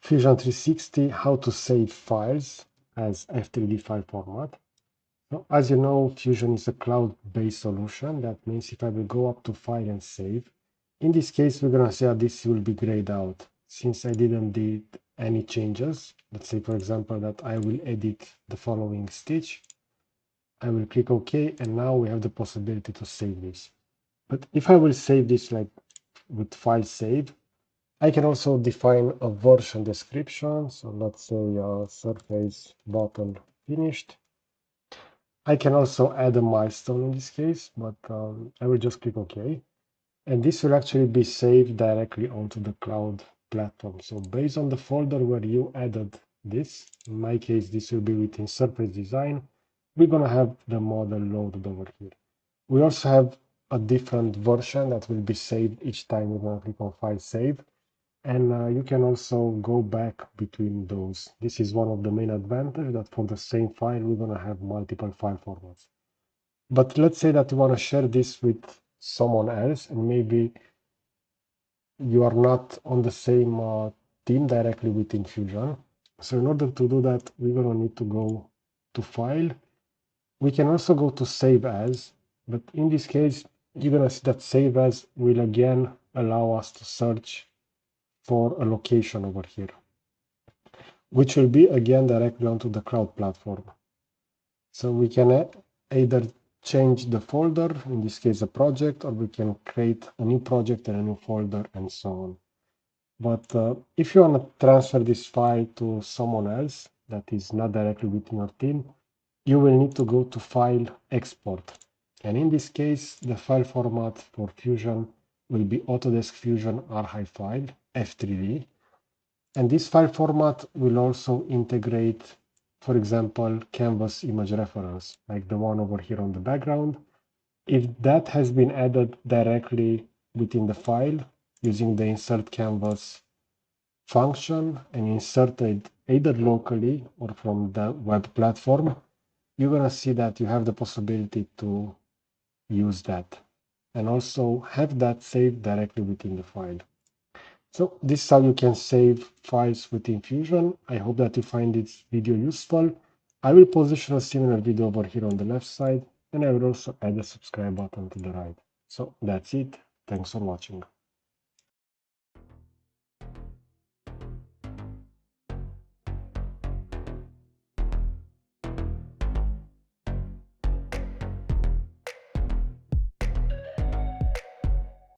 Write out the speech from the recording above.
Fusion 360, how to save files as F3D file format. So as you know, Fusion is a cloud-based solution. That means if I will go up to File and Save, in this case, we're going to see that this will be grayed out. Since I didn't do any changes, let's say, for example, that I will edit the following stitch, I will click OK, and now we have the possibility to save this. But if I will save this like with File Save, I can also define a version description. So let's say surface button finished. I can also add a milestone in this case, but I will just click OK. And this will actually be saved directly onto the cloud platform. So based on the folder where you added this, in my case, this will be within surface design, we're going to have the model loaded over here. We also have a different version that will be saved each time we're going to click on File Save. And you can also go back between those. This is one of the main advantages, that for the same file, we're going to have multiple file formats. But let's say that you want to share this with someone else, and maybe you are not on the same team directly within Fusion. So in order to do that, we're going to need to go to File. We can also go to Save As, but in this case, you're going to see that Save As will again allow us to search for a location over here, which will be again directly onto the cloud platform. So we can either change the folder, in this case a project, or we can create a new project and a new folder and so on. But if you want to transfer this file to someone else that is not directly within your team, you will need to go to File, Export. And in this case, the file format for Fusion will be Autodesk Fusion archive file, F3D. And this file format will also integrate, for example, Canvas image reference, like the one over here on the background. If that has been added directly within the file using the insert canvas function and inserted either locally or from the web platform, you're going to see that you have the possibility to use that and also have that saved directly within the file. So this is how you can save files within Fusion. I hope that you find this video useful. I will position a similar video over here on the left side, and I will also add a subscribe button to the right. So that's it. Thanks for watching.